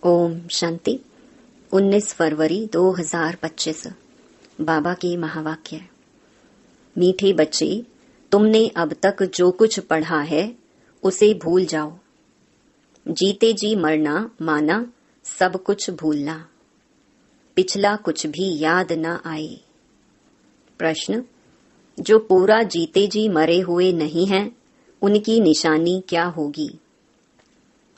ओम शांति। 19 फरवरी 2025। बाबा के महावाक्य। मीठे बच्चे, तुमने अब तक जो कुछ पढ़ा है उसे भूल जाओ। जीते जी मरना माना सब कुछ भूलना, पिछला कुछ भी याद न आए। प्रश्न, जो पूरा जीते जी मरे हुए नहीं हैं, उनकी निशानी क्या होगी?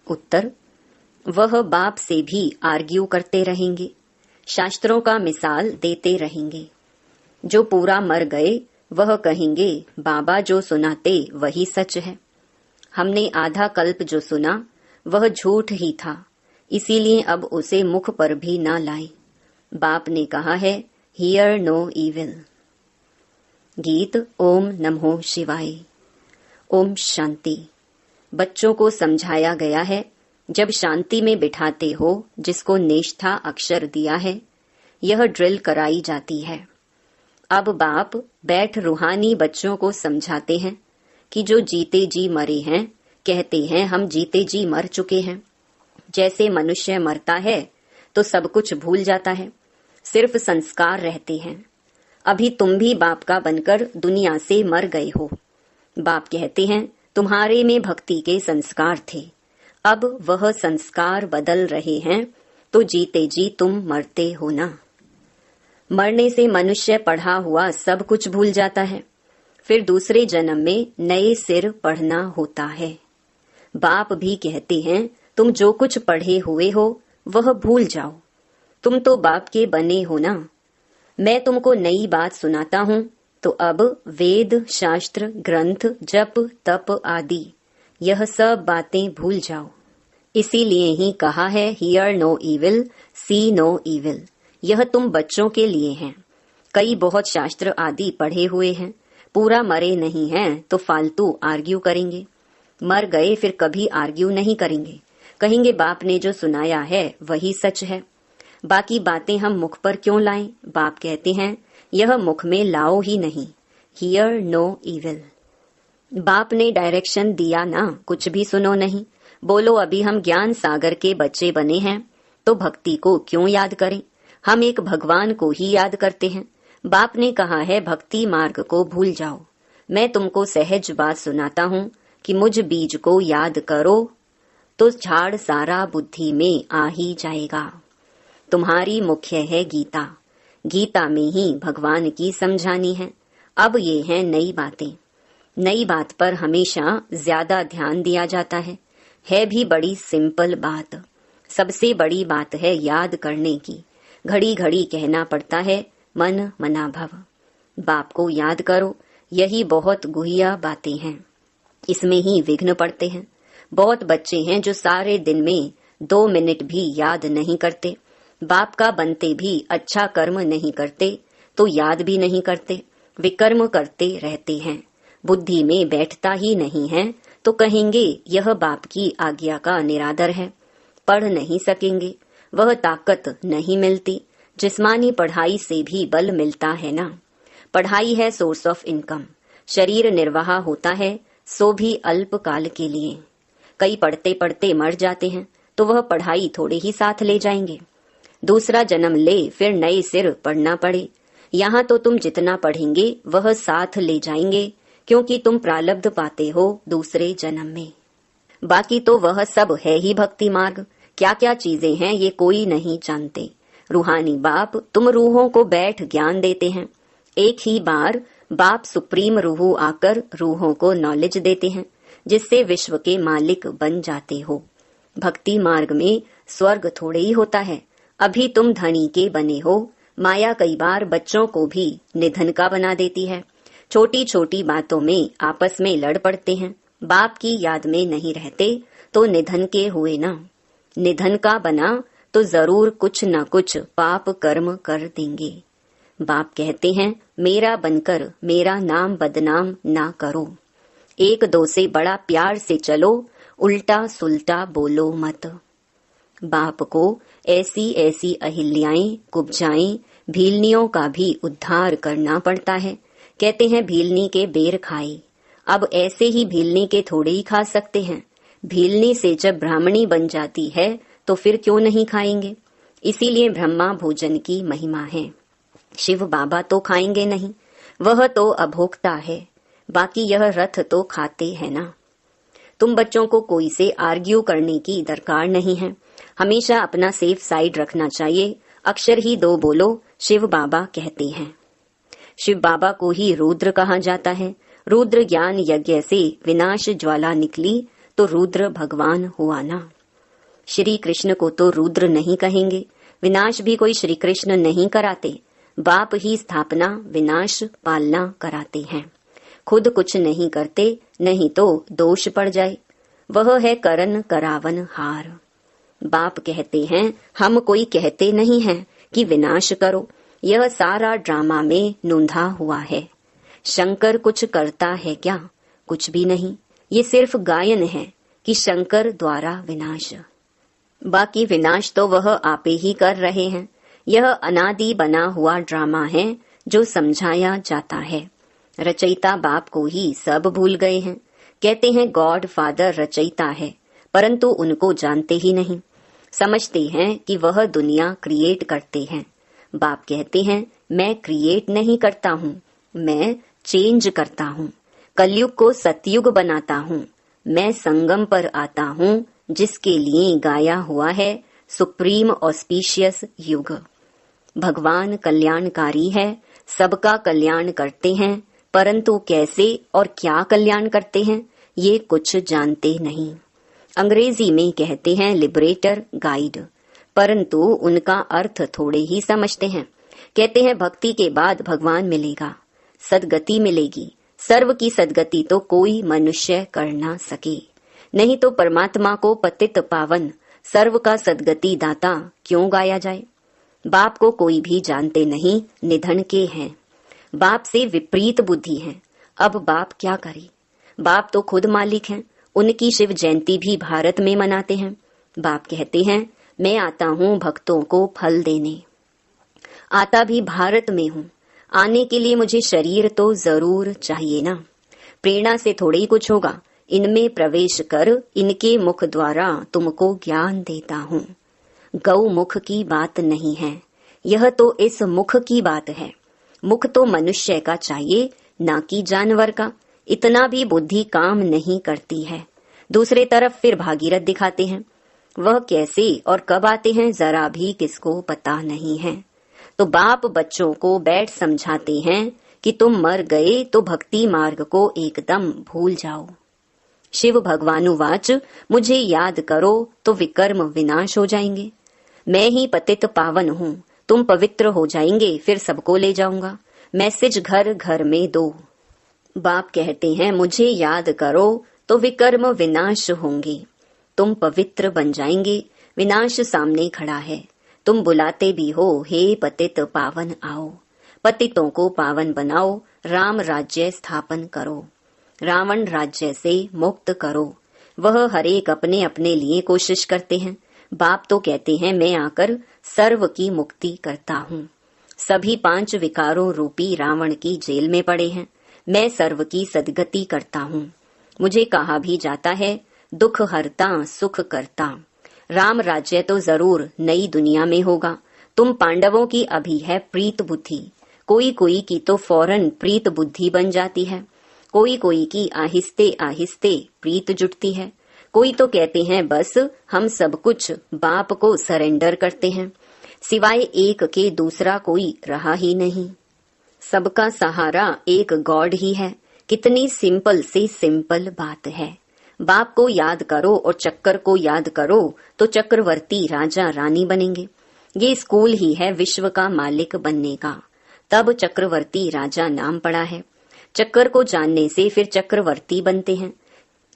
उत्तर, वह बाप से भी आर्ग्यू करते रहेंगे, शास्त्रों का मिसाल देते रहेंगे। जो पूरा मर गए वह कहेंगे बाबा जो सुनाते वही सच है। हमने आधा कल्प जो सुना वह झूठ ही था, इसीलिए अब उसे मुख पर भी ना लाए। बाप ने कहा है हियर नो इविल। गीत ओम नमो शिवाय। ओम शांति। बच्चों को समझाया गया है, जब शांति में बिठाते हो जिसको नेष्ठा अक्षर दिया है, यह ड्रिल कराई जाती है। अब बाप बैठ रूहानी बच्चों को समझाते हैं कि जो जीते जी मरे हैं, कहते हैं हम जीते जी मर चुके हैं। जैसे मनुष्य मरता है तो सब कुछ भूल जाता है, सिर्फ संस्कार रहते हैं। अभी तुम भी बाप का बनकर दुनिया से मर गए हो। बाप कहते हैं तुम्हारे में भक्ति के संस्कार थे, अब वह संस्कार बदल रहे हैं, तो जीते जी तुम मरते हो ना। मरने से मनुष्य पढ़ा हुआ सब कुछ भूल जाता है, फिर दूसरे जन्म में नए सिर पढ़ना होता है। बाप भी कहते हैं तुम जो कुछ पढ़े हुए हो वह भूल जाओ, तुम तो बाप के बने हो ना। मैं तुमको नई बात सुनाता हूँ, तो अब वेद शास्त्र ग्रंथ जप तप आदि यह सब बातें भूल जाओ। इसीलिए ही कहा है hear no evil see no evil. यह तुम बच्चों के लिए है। कई बहुत शास्त्र आदि पढ़े हुए हैं, पूरा मरे नहीं हैं तो फालतू आर्ग्यू करेंगे। मर गए फिर कभी आर्ग्यू नहीं करेंगे, कहेंगे बाप ने जो सुनाया है वही सच है। बाकी बातें हम मुख पर क्यों लाएं? बाप कहते हैं यह मुख में लाओ ही नहीं। Hear no evil. बाप ने डायरेक्शन दिया ना, कुछ भी सुनो नहीं। बोलो अभी हम ज्ञान सागर के बच्चे बने हैं, तो भक्ति को क्यों याद करें? हम एक भगवान को ही याद करते हैं। बाप ने कहा है भक्ति मार्ग को भूल जाओ। मैं तुमको सहज बात सुनाता हूँ कि मुझ बीज को याद करो तो झाड़ सारा बुद्धि में आ ही जाएगा। तुम्हारी मुख्य है गीता, गीता में ही भगवान की समझानी है। अब ये है नई बातें। नई बात पर हमेशा ज्यादा ध्यान दिया जाता है भी बड़ी सिंपल बात। सबसे बड़ी बात है याद करने की। घड़ी घड़ी कहना पड़ता है मन मना भव। बाप को याद करो, यही बहुत गुहिया बातें हैं, इसमें ही विघ्न पड़ते हैं। बहुत बच्चे हैं जो सारे दिन में 2 मिनट भी याद नहीं करते। बाप का बनते भी अच्छा कर्म नहीं करते तो याद भी नहीं करते, विकर्म करते रहते हैं। बुद्धि में बैठता ही नहीं है तो कहेंगे यह बाप की आज्ञा का निरादर है। पढ़ नहीं सकेंगे, वह ताकत नहीं मिलती। जिस्मानी पढ़ाई से भी बल मिलता है ना। पढ़ाई है सोर्स ऑफ इनकम, शरीर निर्वाह होता है, सो भी अल्प काल के लिए। कई पढ़ते पढ़ते मर जाते हैं तो वह पढ़ाई थोड़े ही साथ ले जाएंगे। दूसरा जन्म ले फिर नए सिर पढ़ना पड़े। यहाँ तो तुम जितना पढ़ेंगे वह साथ ले जाएंगे, क्योंकि तुम प्रारब्ध पाते हो दूसरे जन्म में। बाकी तो वह सब है ही भक्ति मार्ग। क्या क्या चीजें हैं ये कोई नहीं जानते। रूहानी बाप तुम रूहों को बैठ ज्ञान देते हैं। एक ही बार बाप सुप्रीम रूह आकर रूहों को नॉलेज देते हैं, जिससे विश्व के मालिक बन जाते हो। भक्ति मार्ग में स्वर्ग थोड़े ही होता है। अभी तुम धनी के बने हो। माया कई बार बच्चों को भी निधन का बना देती है। छोटी छोटी बातों में आपस में लड़ पड़ते हैं, बाप की याद में नहीं रहते तो निधन के हुए ना। निधन का बना तो जरूर कुछ न कुछ पाप कर्म कर देंगे। बाप कहते हैं मेरा बनकर मेरा नाम बदनाम ना करो। एक दो से बड़ा प्यार से चलो, उल्टा सुल्टा बोलो मत। बाप को ऐसी ऐसी अहिल्याएं कुब्जाएं भीलनियों का भी उद्धार करना पड़ता है। कहते हैं भीलनी के बेर खाए। अब ऐसे ही भीलनी के थोड़े ही खा सकते हैं। भीलनी से जब ब्राह्मणी बन जाती है तो फिर क्यों नहीं खाएंगे? इसीलिए ब्रह्मा भोजन की महिमा है। शिव बाबा तो खाएंगे नहीं, वह तो अभोक्ता है। बाकी यह रथ तो खाते हैं ना। तुम बच्चों को कोई से आर्ग्यू करने की दरकार नहीं है। हमेशा अपना सेफ साइड रखना चाहिए। अक्षर ही दो बोलो, शिव बाबा कहते हैं। शिव बाबा को ही रुद्र कहा जाता है। रुद्र ज्ञान यज्ञ से विनाश ज्वाला निकली तो रुद्र भगवान हुआ ना। श्री कृष्ण को तो रुद्र नहीं कहेंगे। विनाश भी कोई श्री कृष्ण नहीं कराते, बाप ही स्थापना विनाश पालना कराते हैं। खुद कुछ नहीं करते, नहीं तो दोष पड़ जाए। वह है करन करावन हार। बाप कहते हैं, हम कोई कहते नहीं हैं कि विनाश करो। यह सारा ड्रामा में नूंधा हुआ है। शंकर कुछ करता है क्या? कुछ भी नहीं। ये सिर्फ गायन है कि शंकर द्वारा विनाश। बाकी विनाश तो वह आपे ही कर रहे हैं। यह अनादि बना हुआ ड्रामा है जो समझाया जाता है। रचयिता बाप को ही सब भूल गए हैं। कहते हैं गॉड फादर रचयिता है, परंतु उनको जानते ही नहीं। समझते हैं कि वह दुनिया क्रिएट करते हैं। बाप कहते हैं, मैं क्रिएट नहीं करता हूँ, मैं चेंज करता हूँ। कलयुग को सतयुग बनाता हूँ। मैं संगम पर आता हूँ, जिसके लिए गाया हुआ है सुप्रीम ऑस्पिशियस युग। भगवान कल्याणकारी है, सबका कल्याण करते हैं, परंतु कैसे और क्या कल्याण करते हैं ये कुछ जानते नहीं। अंग्रेजी में कहते हैं लिबरेटर गाइड, परंतु उनका अर्थ थोड़े ही समझते हैं। कहते हैं भक्ति के बाद भगवान मिलेगा, सदगति मिलेगी। सर्व की सदगति तो कोई मनुष्य कर ना सके, नहीं तो परमात्मा को पतित पावन सर्व का सदगति दाता क्यों गाया जाए। बाप को कोई भी जानते नहीं, निधन के हैं। बाप से विपरीत बुद्धि है। अब बाप क्या करे? बाप तो खुद मालिक हैं। उनकी शिव जयंती भी भारत में मनाते हैं। बाप कहते हैं, मैं आता हूँ भक्तों को फल देने। आता भी भारत में हूँ। आने के लिए मुझे शरीर तो जरूर चाहिए ना। प्रेरणा से थोड़े ही कुछ होगा। इनमें प्रवेश कर इनके मुख द्वारा तुमको ज्ञान देता हूँ। गौ मुख की बात नहीं है, यह तो इस मुख की बात है। मुख तो मनुष्य का चाहिए, ना कि जानवर का। इतना भी बुद्धि काम नहीं करती है। दूसरे तरफ फिर भागीरथ दिखाते हैं। वह कैसे और कब आते हैं जरा भी किसको पता नहीं है। तो बाप बच्चों को बैठ समझाते हैं कि तुम मर गए तो भक्ति मार्ग को एकदम भूल जाओ। शिव भगवानुवाच, मुझे याद करो तो विकर्म विनाश हो जाएंगे। मैं ही पतित पावन हूँ, तुम पवित्र हो जाएंगे, फिर सबको ले जाऊंगा। मैसेज घर घर में दो। बाप कहते हैं, मुझे याद करो तो विकर्म विनाश होंगे, तुम पवित्र बन जाएंगे। विनाश सामने खड़ा है, तुम बुलाते भी हो, हे पतित पावन आओ। पतितों को पावन बनाओ, राम राज्य स्थापन करो, रावण राज्य से मुक्त करो। वह हरेक अपने अपने लिए कोशिश करते हैं। बाप तो कहते हैं, मैं आकर सर्व की मुक्ति करता हूँ। सभी 5 विकारों रूपी रावण की जेल में पड़े हैं। मैं सर्व की सदगति करता हूँ। मुझे कहा भी जाता है, दुख हरता सुख करता। राम राज्य तो जरूर नई दुनिया में होगा। तुम पांडवों की अभी है प्रीत बुद्धि, कोई कोई की तो फौरन प्रीत बुद्धि बन जाती है, कोई कोई की आहिस्ते आहिस्ते प्रीत जुटती है। कोई तो कहते हैं बस हम सब कुछ बाप को सरेंडर करते हैं, सिवाय एक के दूसरा कोई रहा ही नहीं। सबका सहारा एक गॉड ही है। कितनी सिंपल से सिंपल बात है। बाप को याद करो और चक्कर को याद करो तो चक्रवर्ती राजा रानी बनेंगे। ये स्कूल ही है विश्व का मालिक बनने का, तब चक्रवर्ती राजा नाम पड़ा है। चक्कर को जानने से फिर चक्रवर्ती बनते हैं।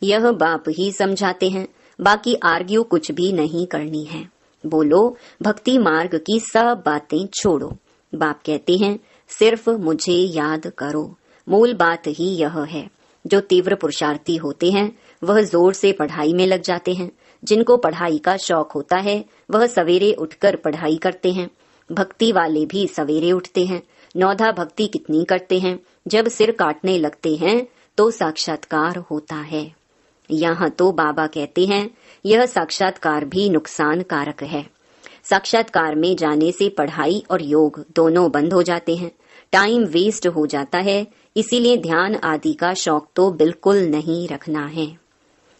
यह बाप ही समझाते हैं, बाकी आर्ग्यू कुछ भी नहीं करनी है। बोलो भक्ति मार्ग की सब बातें छोड़ो। बाप कहते हैं, सिर्फ मुझे याद करो। मूल बात ही यह है। जो तीव्र पुरुषार्थी होते हैं वह जोर से पढ़ाई में लग जाते हैं। जिनको पढ़ाई का शौक होता है वह सवेरे उठकर पढ़ाई करते हैं। भक्ति वाले भी सवेरे उठते हैं। नौधा भक्ति कितनी करते हैं। जब सिर काटने लगते हैं तो साक्षात्कार होता है। यहाँ तो बाबा कहते हैं यह साक्षात्कार भी नुकसान कारक है। साक्षात्कार में जाने से पढ़ाई और योग दोनों बंद हो जाते हैं, टाइम वेस्ट हो जाता है। इसीलिए ध्यान आदि का शौक तो बिल्कुल नहीं रखना है।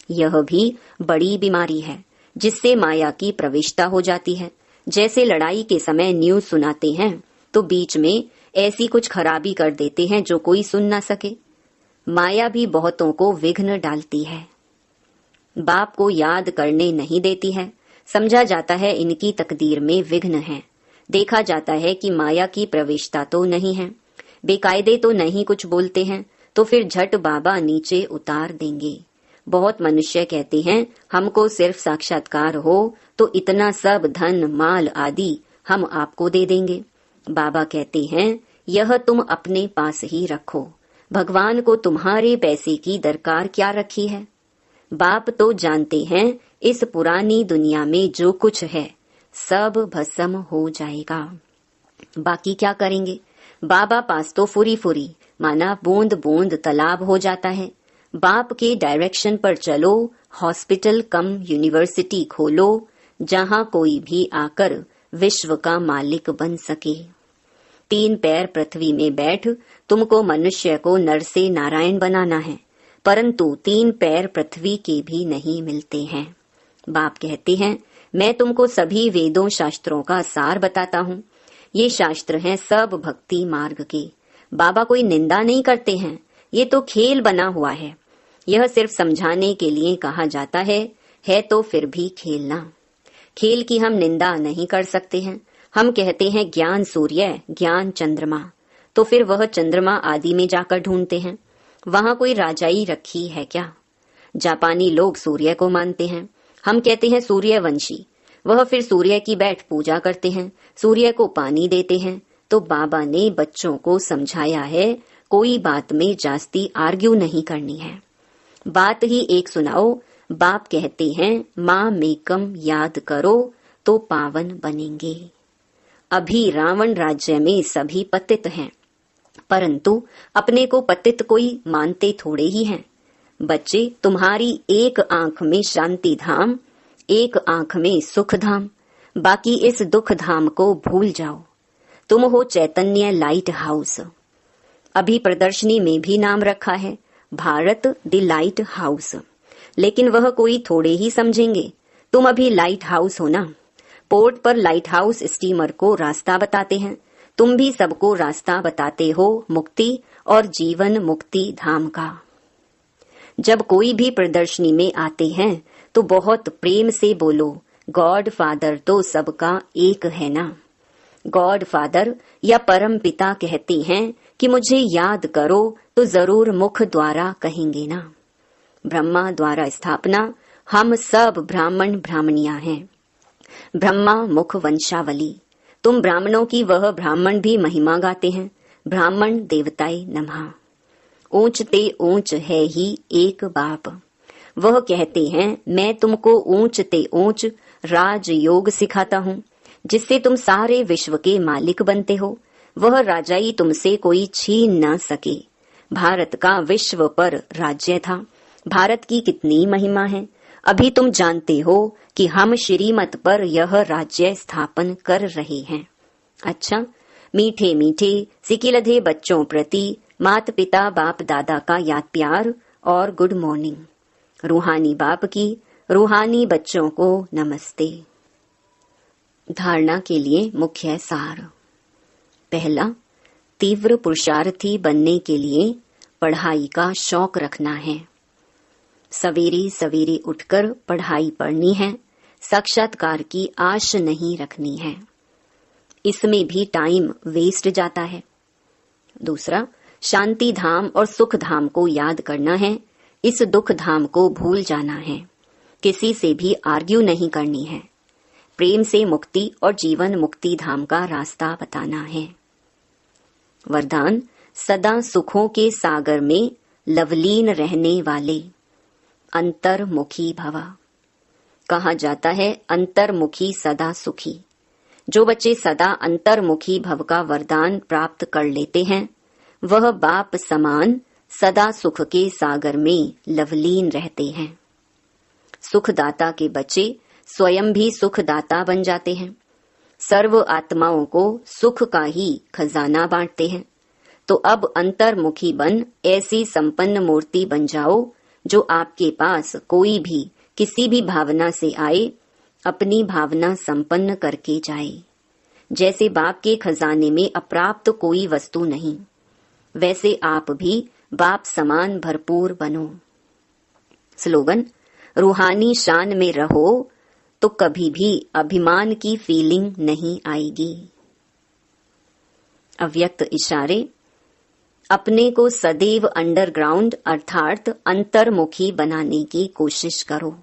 यह भी बड़ी बीमारी है जिससे माया की प्रविष्टा हो जाती है। जैसे लड़ाई के समय न्यूज सुनाते हैं तो बीच में ऐसी कुछ खराबी कर देते हैं जो कोई सुन ना सके। माया भी बहुतों को विघ्न डालती है। बाप को याद करने नहीं देती है। समझा जाता है इनकी तकदीर में विघ्न है। देखा जाता है कि माया की प्रवेशता तो नहीं है, बेकायदे तो नहीं कुछ बोलते हैं, तो फिर झट बाबा नीचे उतार देंगे। बहुत मनुष्य कहते हैं हमको सिर्फ साक्षात्कार हो तो इतना सब धन माल आदि हम आपको दे देंगे। बाबा कहते हैं यह तुम अपने पास ही रखो, भगवान को तुम्हारे पैसे की दरकार क्या रखी है। बाप तो जानते हैं इस पुरानी दुनिया में जो कुछ है सब भस्म हो जाएगा। बाकी क्या करेंगे। बाबा पास तो फुरी फुरी माना बूंद बूंद तालाब हो जाता है। बाप के डायरेक्शन पर चलो, हॉस्पिटल कम यूनिवर्सिटी खोलो, जहां कोई भी आकर विश्व का मालिक बन सके। 3 पैर पृथ्वी में बैठ तुमको मनुष्य को नर से नारायण बनाना है, परंतु 3 पैर पृथ्वी के भी नहीं मिलते हैं। बाप कहते हैं मैं तुमको सभी वेदों शास्त्रों का सार बताता हूँ। ये शास्त्र हैं सब भक्ति मार्ग के। बाबा कोई निंदा नहीं करते हैं, ये तो खेल बना हुआ है। यह सिर्फ समझाने के लिए कहा जाता है तो फिर भी खेलना। खेल की हम निंदा नहीं कर सकते हैं। हम कहते हैं ज्ञान सूर्य, ज्ञान चंद्रमा, तो फिर वह चंद्रमा आदि में जाकर ढूंढते हैं। वहां कोई राजाई रखी है क्या। जापानी लोग सूर्य को मानते हैं, हम कहते हैं सूर्यवंशी। वह फिर सूर्य की बैठ पूजा करते हैं, सूर्य को पानी देते हैं। तो बाबा ने बच्चों को समझाया है कोई बात में जास्ती आर्ग्यू नहीं करनी है। बात ही एक सुनाओ। बाप कहते हैं माँ मेकम याद करो तो पावन बनेंगे। अभी रावण राज्य में सभी पतित हैं, परंतु अपने को पतित कोई मानते थोड़े ही हैं। बच्चे तुम्हारी एक आंख में शांति धाम, एक आंख में सुख धाम, बाकी इस दुख धाम को भूल जाओ। तुम हो चैतन्य लाइट हाउस। अभी प्रदर्शनी में भी नाम रखा है भारत द लाइट हाउस, लेकिन वह कोई थोड़े ही समझेंगे। तुम अभी लाइट हाउस हो ना। पोर्ट पर लाइट हाउस स्टीमर को रास्ता बताते हैं, तुम भी सबको रास्ता बताते हो मुक्ति और जीवन मुक्ति धाम का। जब कोई भी प्रदर्शनी में आते हैं तो बहुत प्रेम से बोलो गॉड फादर तो सबका एक है ना। गॉड फादर या परम पिता कहते हैं कि मुझे याद करो तो जरूर मुख द्वारा कहेंगे ना। ब्रह्मा द्वारा स्थापना, हम सब ब्राह्मण ब्राह्मणियां हैं। ब्रह्मा मुख वंशावली, तुम ब्राह्मणों की वह ब्राह्मण भी महिमा गाते हैं, ब्राह्मण देवताय नमः। ऊंच ते ऊंच है ही एक बाप। वह कहते हैं मैं तुमको ऊंच ते ऊंच राजयोग सिखाता हूँ, जिससे तुम सारे विश्व के मालिक बनते हो। वह राजाई तुमसे कोई छीन न सके। भारत का विश्व पर राज्य था। भारत की कितनी महिमा है, अभी तुम जानते हो कि हम श्रीमत पर यह राज्य स्थापन कर रहे हैं। अच्छा, मीठे मीठे सिकिलधे बच्चों प्रति माता पिता बाप दादा का याद प्यार और गुड मॉर्निंग। रूहानी बाप की रूहानी बच्चों को नमस्ते। धारणा के लिए मुख्य सार। पहला, तीव्र पुरुषार्थी बनने के लिए पढ़ाई का शौक रखना है। सवेरे सवेरे उठकर पढ़ाई पढ़नी है, साक्षात्कार की आश नहीं रखनी है। इसमें भी टाइम वेस्ट जाता है। दूसरा, शांति धाम और सुख धाम को याद करना है, इस दुख धाम को भूल जाना है। किसी से भी आर्ग्यू नहीं करनी है। प्रेम से मुक्ति और जीवन मुक्ति धाम का रास्ता बताना है। वरदान, सदा सुखों के सागर में लवलीन रहने वाले अंतर्मुखी भवा। कहा जाता है अंतर्मुखी सदा सुखी। जो बच्चे सदा अंतर्मुखी भव का वरदान प्राप्त कर लेते हैं वह बाप समान सदा सुख के सागर में लवलीन रहते हैं। सुखदाता के बच्चे स्वयं भी सुखदाता बन जाते हैं। सर्व आत्माओं को सुख का ही खजाना बांटते हैं। तो अब अंतर्मुखी बन ऐसी संपन्न मूर्ति बन जाओ जो आपके पास कोई भी किसी भी भावना से आए अपनी भावना संपन्न करके जाए। जैसे बाप के खजाने में अप्राप्त कोई वस्तु नहीं, वैसे आप भी बाप समान भरपूर बनो। स्लोगन: रूहानी शान में रहो तो कभी भी अभिमान की फीलिंग नहीं आएगी। अव्यक्त इशारे: अपने को सदैव अंडरग्राउंड अर्थात अंतर्मुखी बनाने की कोशिश करो।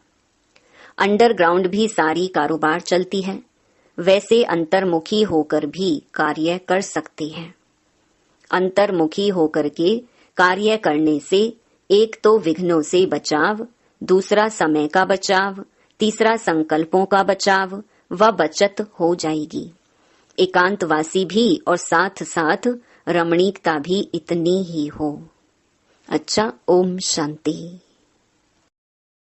अंडरग्राउंड भी सारी कारोबार चलती है, वैसे अंतर्मुखी होकर भी कार्य कर सकते हैं। अंतर्मुखी होकर के कार्य करने से एक तो विघ्नों से बचाव, दूसरा समय का बचाव, तीसरा संकल्पों का बचाव व बचत हो जाएगी। एकांतवासी भी और साथ साथ रमणीकता भी इतनी ही हो। अच्छा, ओम शांति।